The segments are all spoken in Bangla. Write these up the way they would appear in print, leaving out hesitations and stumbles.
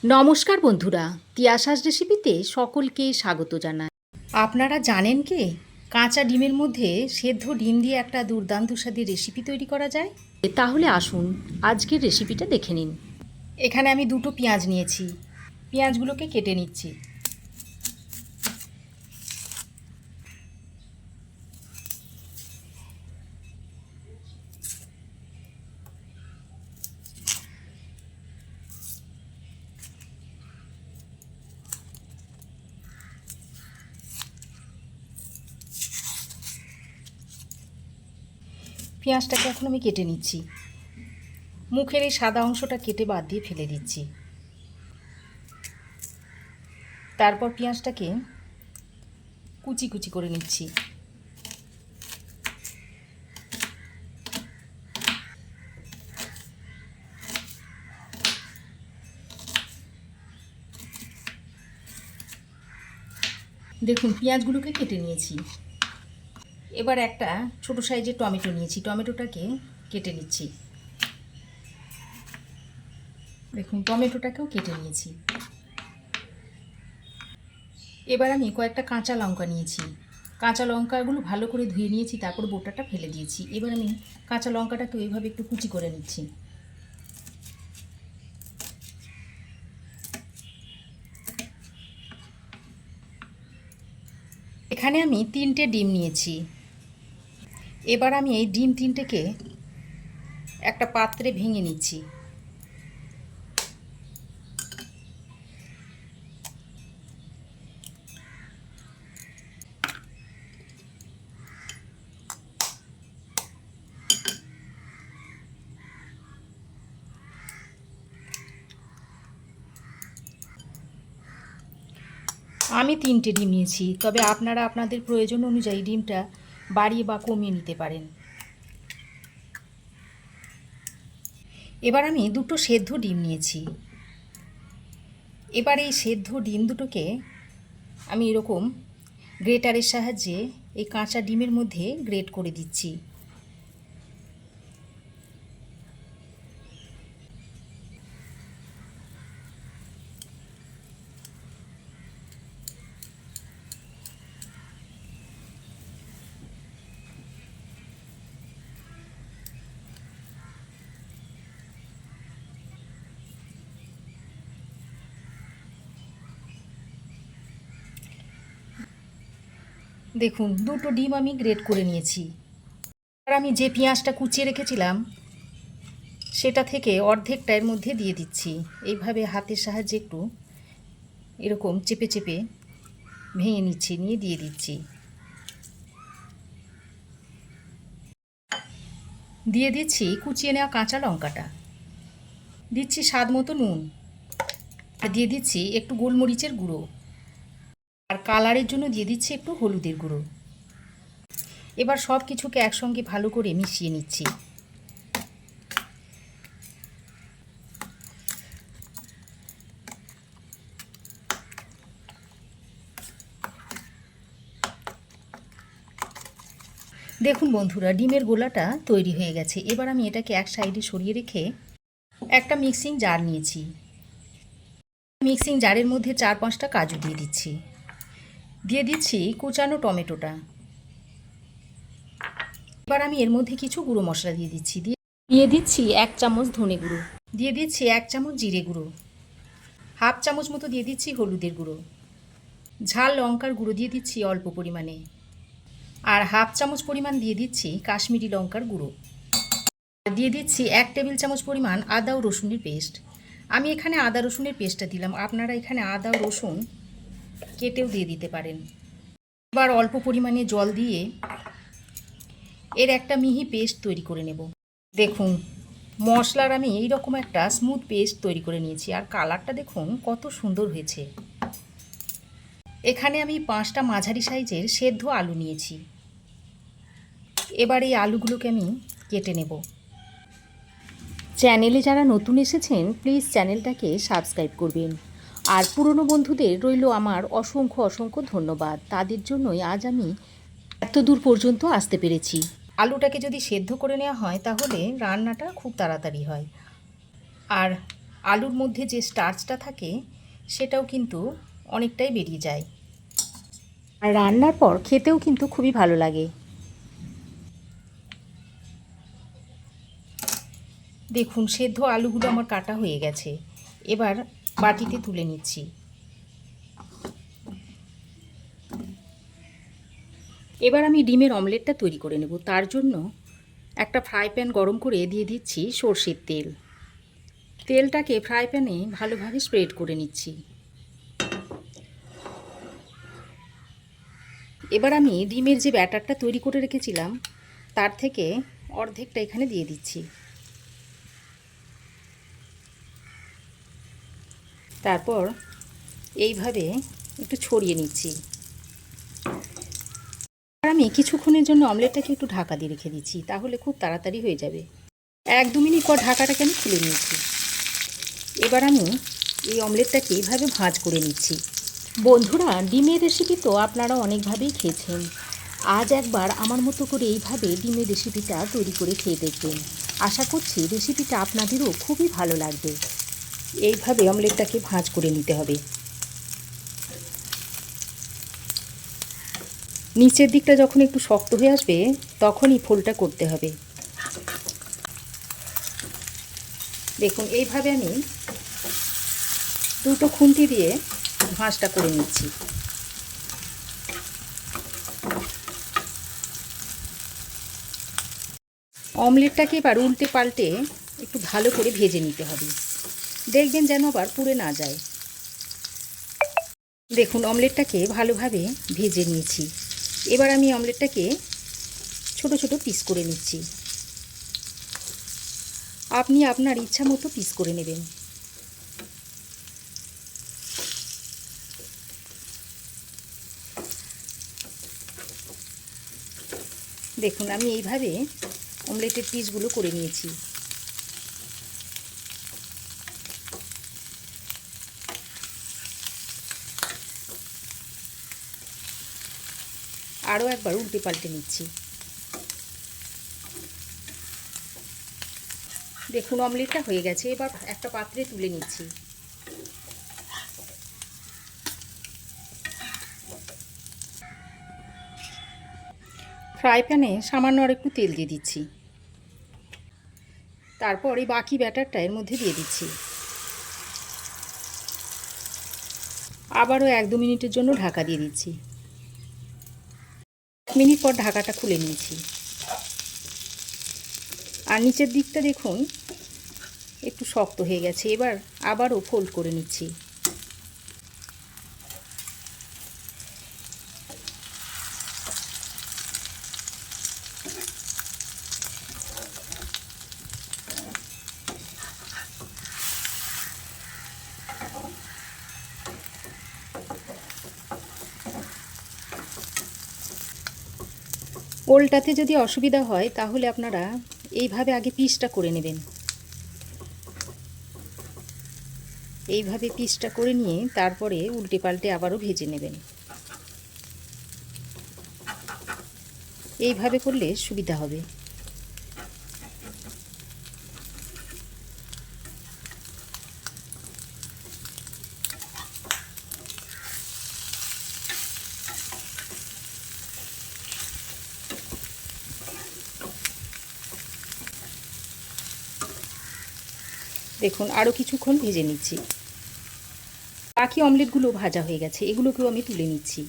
নমস্কার বন্ধুরা, তিয়াসাস রেসিপিতে সকলকে স্বাগত জানাই। আপনারা জানেন কি কাঁচা ডিমের মধ্যে সেদ্ধ ডিম দিয়ে একটা দুর্দান্ত স্বাদের রেসিপি তৈরি করা যায়? তাহলে আসুন আজকের রেসিপিটা দেখে নিন। এখানে আমি দুটো পেঁয়াজ নিয়েছি, পেঁয়াজগুলোকে কেটে নিচ্ছি। পেঁয়াজটাকে এখন আমি কেটে নিচ্ছি। মুখের এই সাদা অংশটা কেটে বাদ দিয়ে ফেলে দিচ্ছি। তারপর পেঁয়াজটাকে কুচি কুচি করে নিচ্ছি। দেখুন পেঁয়াজগুলোকে কেটে নিয়েছি। এবার একটা ছোট সাইজের টমেটো নিয়েছি, টমেটোটাকে কেটে নিচ্ছি। দেখুন টমেটোটাকেও কেটে নিয়েছি। এবার আমি কয়েকটা কাঁচা লঙ্কা নিয়েছি, কাঁচা লঙ্কাগুলো ভালো করে ধুয়ে নিয়েছি, তারপর বোটাটা ফেলে দিয়েছি। এবার আমি কাঁচা লঙ্কাটাকে ওইভাবে একটু কুচি করে নিচ্ছি। এখানে আমি 3টে ডিম নিয়েছি। এবার আমি এই ডিম 3টেকে একটা পাত্রে ভেঙে নিচ্ছি। আমি 3টে ডিম নিয়েছি, তবে আপনারা আপনাদের প্রয়োজন অনুযায়ী ডিমটা বাড়িয়ে বা কমিয়ে নিতে পারেন। এবার আমি দুটো সেদ্ধ ডিম নিয়েছি। এবার এই সেদ্ধ ডিম দুটোকে আমি এরকম গ্রেটারের সাহায্যে এই কাঁচা ডিমের মধ্যে গ্রেট করে দিচ্ছি। দেখুন দুটো ডিম আমি গ্রেট করে নিয়েছি। আর আমি যে পেঁয়াজটা কুচিয়ে রেখেছিলাম সেটা থেকে অর্ধেকটা এর মধ্যে দিয়ে দিচ্ছি। এইভাবে হাতের সাহায্যে একটু এরকম চেপে চেপে ভেঙে নিচ্ছি, নিয়ে দিয়ে দিচ্ছি। দিয়ে দিচ্ছি কুচিয়ে নেওয়া কাঁচা লঙ্কাটা, দিচ্ছি স্বাদ মতো নুন, আর দিয়ে দিচ্ছি একটু গোলমরিচের গুঁড়ো, আর কালারের জন্য দিয়ে দিচ্ছি একটু হলুদের গুঁড়ো। এবার সব কিছুকে একসঙ্গে ভালো করে মিশিয়ে নিচ্ছি। দেখুন বন্ধুরা, ডিমের গোলাটা তৈরি হয়ে গেছে। এবার আমি এটাকে এক সাইডে সরিয়ে রেখে একটা মিক্সিং জার নিয়েছি। মিক্সিং জারের মধ্যে 4-5টা কাজু দিয়ে দিচ্ছি। দিয়ে দিচ্ছি কুচানো টমেটোটা। এবার আমি এর মধ্যে কিছু গুঁড়ো মশলা দিয়ে দিচ্ছি। দিয়ে দিচ্ছি 1 চামচ ধনে গুঁড়ো, দিয়ে দিচ্ছি 1 চামচ জিরে গুঁড়ো, হাফ চামচ মতো দিয়ে দিচ্ছি হলুদের গুঁড়ো, ঝাল লঙ্কার গুঁড়ো দিয়ে দিচ্ছি অল্প পরিমাণে, আর হাফ চামচ পরিমাণ দিয়ে দিচ্ছি কাশ্মীরি লঙ্কার গুঁড়ো। দিয়ে দিচ্ছি 1 টেবিল চামচ পরিমাণ আদা ও রসুনের পেস্ট। আমি এখানে আদা রসুনের পেস্টটা দিলাম, আপনারা এখানে আদা ও রসুন কেটেও দিয়ে দিতে পারেন। এবার অল্প পরিমাণে জল দিয়ে এর একটা মিহি পেস্ট তৈরি করে নেব। দেখুন মশলার আমি এইরকম একটা স্মুথ পেস্ট তৈরি করে নিয়েছি, আর কালারটা দেখুন কত সুন্দর হয়েছে। এখানে আমি 5টা মাঝারি সাইজের সেদ্ধ আলু নিয়েছি। এবার এই আলুগুলোকে আমি কেটে নেব। চ্যানেলে যারা নতুন এসেছেন প্লিজ চ্যানেলটাকে সাবস্ক্রাইব করবেন, আর পুরনো বন্ধুদের রইল আমার অসংখ্য অসংখ্য ধন্যবাদ। তাদের জন্যই আজ আমি এত দূর পর্যন্ত আসতে পেরেছি। আলুটাকে যদি সেদ্ধ করে নেওয়া হয় তাহলে রান্নাটা খুব তাড়াতাড়ি হয়। আর আলুর মধ্যে যে স্টার্চটা থাকে সেটাও কিন্তু অনেকটাই বেরিয়ে যায়, আর রান্নার পর খেতেও কিন্তু খুবই ভালো লাগে। দেখুন সেদ্ধ আলুগুলো আমার কাটা হয়ে গেছে, এবার বাটিতে তুলে নিচ্ছি। এবার আমি ডিমের অমলেটটা তৈরি করে নেব। তার জন্য একটা ফ্রাই প্যান গরম করে দিয়ে দিচ্ছি সর্ষের তেল। তেলটাকে ফ্রাই প্যানে ভালোভাবে স্প্রেড করে নিচ্ছি। এবার আমি ডিমের যে ব্যাটারটা তৈরি করে রেখেছিলাম তার থেকে অর্ধেকটা এখানে দিয়ে দিচ্ছি। তারপর এইভাবে একটু ছড়িয়ে নিচ্ছি। আর আমি কিছুক্ষণের জন্য অমলেটটাকে একটু ঢাকা দিয়ে রেখে দিচ্ছি, তাহলে খুব তাড়াতাড়ি হয়ে যাবে। 1-2 মিনিট পর ঢাকাটাকে আমি খুলে নিয়েছি। এবার আমি এই অমলেটটাকে এইভাবে ভাঁজ করে নিচ্ছি। বন্ধুরা, ডিমের রেসিপি তো আপনারা অনেকভাবেই খেয়েছেন। আজ একবার আমার মতো করে এইভাবে ডিমের রেসিপিটা তৈরি করে খেয়ে দেখবেন। আশা করছি রেসিপিটা আপনাদেরও খুবই ভালো লাগবে। এইভাবে অমলেটটাকে ভাঁজ করে নিতে হবে। নিচের দিকটা যখন একটু শক্ত হয়ে আসবে তখনই ফোল্ডটা করতে হবে। দেখুন এইভাবে আমি দুটো খুন্তি দিয়ে ভাঁজটা করে নিচ্ছি। অমলেটটাকে এবার উল্টে পাল্টে একটু ভালো করে ভেজে নিতে হবে, দেখবেন যেন আবার পুড়ে না যায়। দেখুন অমলেটটাকে ভালোভাবে ভেজে নিয়েছি। এবার আমি অমলেটটাকে ছোট ছোট পিস করে নিচ্ছি। আপনি আপনার ইচ্ছা মতো পিস করে নেবেন। দেখুন আমি এইভাবে অমলেটের পিসগুলো করে নিয়েছি। আরও একবার উল্টে পাল্টে নিচ্ছি। দেখুন অমলেটটা হয়ে গেছে, এবার একটা পাত্রে তুলে নিচ্ছি। ফ্রাই প্যানে সামান্য আর একটু তেল দিয়ে দিচ্ছি। তারপর এই বাকি ব্যাটারটা এর মধ্যে দিয়ে দিচ্ছি। আবারও 1-2 মিনিটের জন্য ঢাকা দিয়ে দিচ্ছি। 1 মিনিট পর ঢাকাটা খুলে নিয়েছি। আর নিচের দিকটা দেখুন একটু শক্ত হয়ে গেছে, এবার আবারও ফোল্ড করে নিচ্ছি। ওলটাতে যদি অসুবিধা হয় তাহলে আপনারা এইভাবে আগে পিসটা করে নেবেন। এইভাবে পিসটা করে নিয়ে তারপরে উল্টে পাল্টে আবারও ভেজে নেবেন। এইভাবে করলে সুবিধা হবে। দেখুন আরও কিছুক্ষণ ভেজে নিচ্ছি। বাকি অমলেটগুলো ভাজা হয়ে গেছে, এগুলোকেও আমি তুলে নিচ্ছি।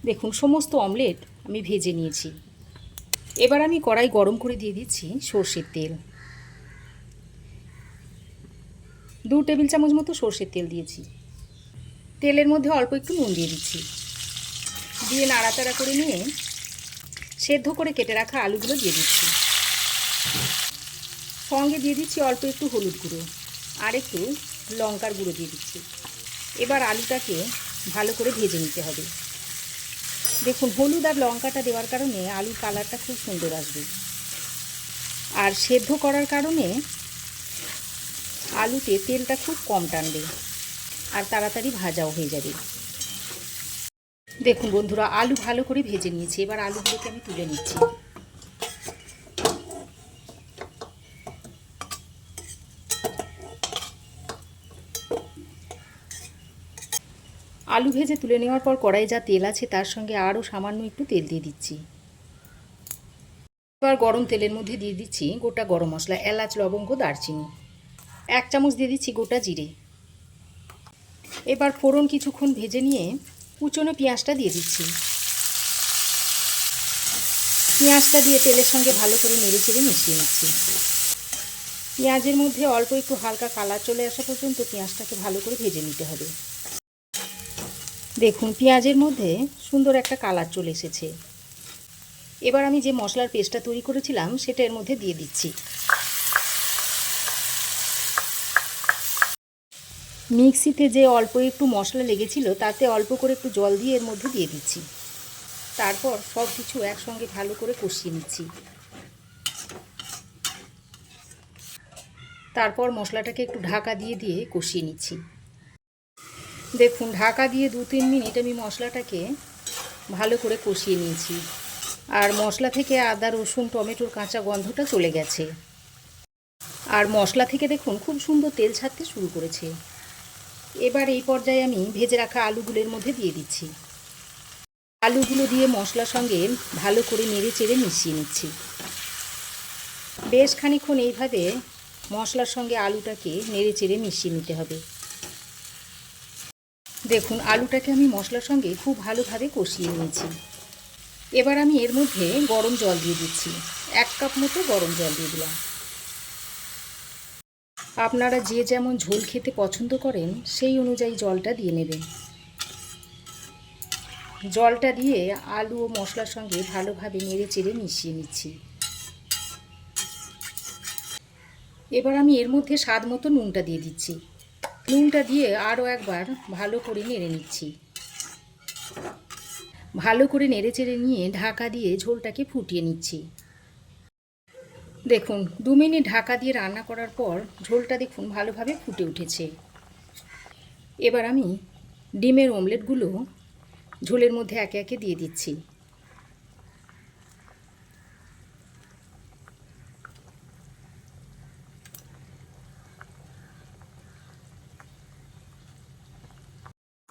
দেখুন সমস্ত অমলেট আমি ভেজে নিয়েছি। এবার আমি কড়াই গরম করে দিয়ে দিচ্ছি সর্ষের তেল। 2 টেবিল চামচ মতো সর্ষের তেল দিয়েছি। তেলের মধ্যে অল্প একটু নুন দিয়ে দিচ্ছি। দিয়ে নাড়াচাড়া করে নিয়ে সেদ্ধ করে কেটে রাখা আলুগুলো দিয়ে দিচ্ছি। সঙ্গে দিয়ে দিচ্ছি অল্প একটু হলুদ গুঁড়ো আর একটু লঙ্কার গুঁড়ো দিয়ে দিচ্ছি। এবার আলুটাকে ভালো করে ভেজে নিতে হবে। দেখুন হলুদ আর লঙ্কাটা দেওয়ার কারণে আলুর কালারটা খুব সুন্দর আসবে, আর সেদ্ধ করার কারণে আলুতে তেলটা খুব কম টানবে আর তাড়াতাড়ি ভাজাও হয়ে যাবে। দেখুন বন্ধুরা, আলু ভালো করে ভেজে নিয়েছি। এবার আলুগুলোকে আমি তুলে নিচ্ছি। আলু ভেজে তুলে নেওয়ার পর কড়াইয়ে যা তেল আছে তার সঙ্গে আরও সামান্য একটু তেল দিয়ে দিচ্ছি। এবার গরম তেলের মধ্যে দিয়ে দিচ্ছি গোটা গরম মশলা, এলাচ, লবঙ্গ, দারচিনি। 1 চামচ দিয়ে দিচ্ছি গোটা জিরে। এবার ফোড়ন কিছুক্ষণ ভেজে নিয়ে কুচনো পেঁয়াজটা দিয়ে দিচ্ছি। পেঁয়াজটা দিয়ে তেলের সঙ্গে ভালো করে নেড়ে চেড়ে মিশিয়ে নিচ্ছি। পেঁয়াজের মধ্যে অল্প একটু হালকা কালার চলে আসা পর্যন্ত পেঁয়াজটাকে ভালো করে ভেজে নিতে হবে। দেখুন পেঁয়াজের মধ্যে সুন্দর একটা কালার চলে এসেছে। এবার আমি যে মশলার পেস্টটা তৈরি করেছিলাম সেটা এর মধ্যে দিয়ে দিচ্ছি। মিক্সিতে যে অল্প একটু মশলা লেগেছিল তাতে অল্প করে একটু জল দিয়ে এর মধ্যে দিয়ে দিচ্ছি। তারপর সব কিছু একসঙ্গে ভালো করে কষিয়ে নিচ্ছি। তারপর মশলাটাকে একটু ঢাকা দিয়ে দিয়ে কষিয়ে নিচ্ছি। দেখুন ঢাকা দিয়ে 2-3 মিনিট আমি মশলাটাকে ভালো করে কষিয়ে নিয়েছি। আর মশলা থেকে আদা, রসুন, টমেটোর কাঁচা গন্ধটা চলে গেছে। আর মশলা থেকে দেখুন খুব সুন্দর তেল ছাড়তে শুরু করেছে। এবার এই পর্যায়ে আমি ভেজে রাখা আলুগুলোর মধ্যে দিয়ে দিচ্ছি। আলুগুলো দিয়ে মশলার সঙ্গে ভালো করে নেড়ে চেড়ে মিশিয়ে নিচ্ছি। বেশ খানিকক্ষণ এইভাবে মশলার সঙ্গে আলুটাকে নেড়ে চেড়ে মিশিয়ে নিতে হবে। দেখুন আলুটাকে আমি মশলার সঙ্গে খুব ভালোভাবে কষিয়ে নিয়েছি। এবার আমি এর মধ্যে গরম জল দিয়ে দিচ্ছি। 1 কাপ মতো গরম জল দিয়ে দিলাম। আপনারা যে যেমন ঝোল খেতে পছন্দ করেন সেই অনুযায়ী জলটা দিয়ে নেবেন। জলটা দিয়ে আলু ও মশলার সঙ্গে ভালোভাবে নেড়ে চেড়ে মিশিয়ে নিচ্ছি। এবার আমি এর মধ্যে স্বাদ মতো নুনটা দিয়ে দিচ্ছি। নুনটা দিয়ে আরও একবার ভালো করে নেড়ে নিচ্ছি। ভালো করে নেড়ে চেড়ে নিয়ে ঢাকা দিয়ে ঝোলটাকে ফুটিয়ে নিচ্ছি। দেখুন 2 মিনিট ঢাকা দিয়ে রান্না করার পর ঝোলটা দেখুন ভালোভাবে ফুটে উঠেছে। এবার আমি ডিমের অমলেটগুলো ঝোলের মধ্যে একে একে দিয়ে দিচ্ছি।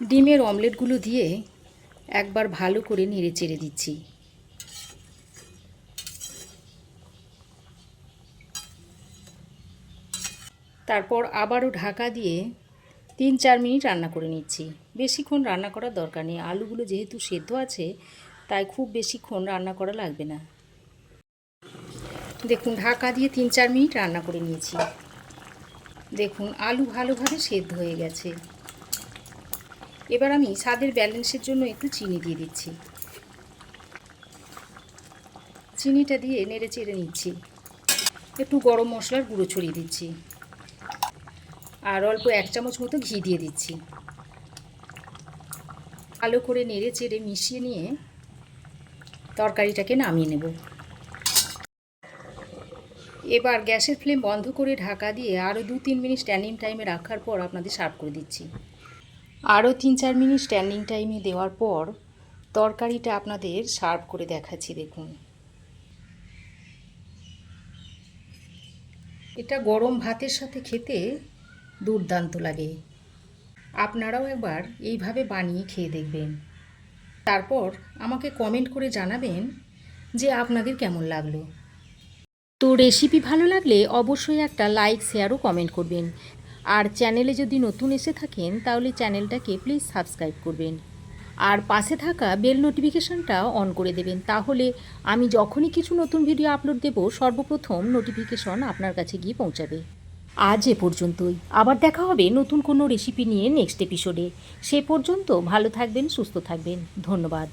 ডিমের অমলেটগুলো দিয়ে একবার ভালো করে নেড়ে চেড়ে দিচ্ছি। তারপর আবারও ঢাকা দিয়ে 3-4 মিনিট রান্না করে নিচ্ছি। বেশিক্ষণ রান্না করার দরকার নেই, আলুগুলো যেহেতু সেদ্ধ আছে তাই খুব বেশিক্ষণ রান্না করা লাগবে না। দেখুন ঢাকা দিয়ে 3-4 মিনিট রান্না করে নিয়েছি। দেখুন আলু ভালোভাবে সেদ্ধ হয়ে গেছে। এবার আমি স্বাদের ব্যালেন্সের জন্য একটু চিনি দিয়ে দিচ্ছি। চিনিটা দিয়ে নেড়ে চেড়ে নিচ্ছি। একটু গরম মশলার গুঁড়ো ছড়িয়ে দিচ্ছি। আর অল্প 1 চামচ মতো ঘি দিয়ে দিচ্ছি। ভালো করে নেড়ে চেড়ে মিশিয়ে নিয়ে তরকারিটাকে নামিয়ে নেব। এবার গ্যাসের ফ্লেম বন্ধ করে ঢাকা দিয়ে আরও 2-3 মিনিট স্ট্যান্ডিং টাইমে রাখার পর আপনাদের সার্ভ করে দিচ্ছি। আরও 3-4 মিনিট স্ট্যান্ডিং টাইমে দেওয়ার পর তরকারিটা আপনাদের সার্ভ করে দেখাচ্ছি। দেখুন এটা গরম ভাতের সাথে খেতে দুর্দান্ত লাগে। আপনারাও একবার এইভাবে বানিয়ে খেয়ে দেখবেন। তারপর আমাকে কমেন্ট করে জানাবেন যে আপনাদের কেমন লাগলো। তো রেসিপি ভালো লাগলে অবশ্যই একটা লাইক, শেয়ার ও কমেন্ট করবেন। আর চ্যানেলে যদি নতুন এসে থাকেন তাহলে চ্যানেলটাকে প্লিজ সাবস্ক্রাইব করবেন। আর পাশে থাকা বেল নোটিফিকেশানটা অন করে দেবেন, তাহলে আমি যখনই কিছু নতুন ভিডিও আপলোড দেব সর্বপ্রথম নোটিফিকেশন আপনার কাছে গিয়ে পৌঁছাবে। আজ এ পর্যন্তই। আবার দেখা হবে নতুন কোনো রেসিপি নিয়ে নেক্সট এপিসোডে। সে পর্যন্ত ভালো থাকবেন, সুস্থ থাকবেন। ধন্যবাদ।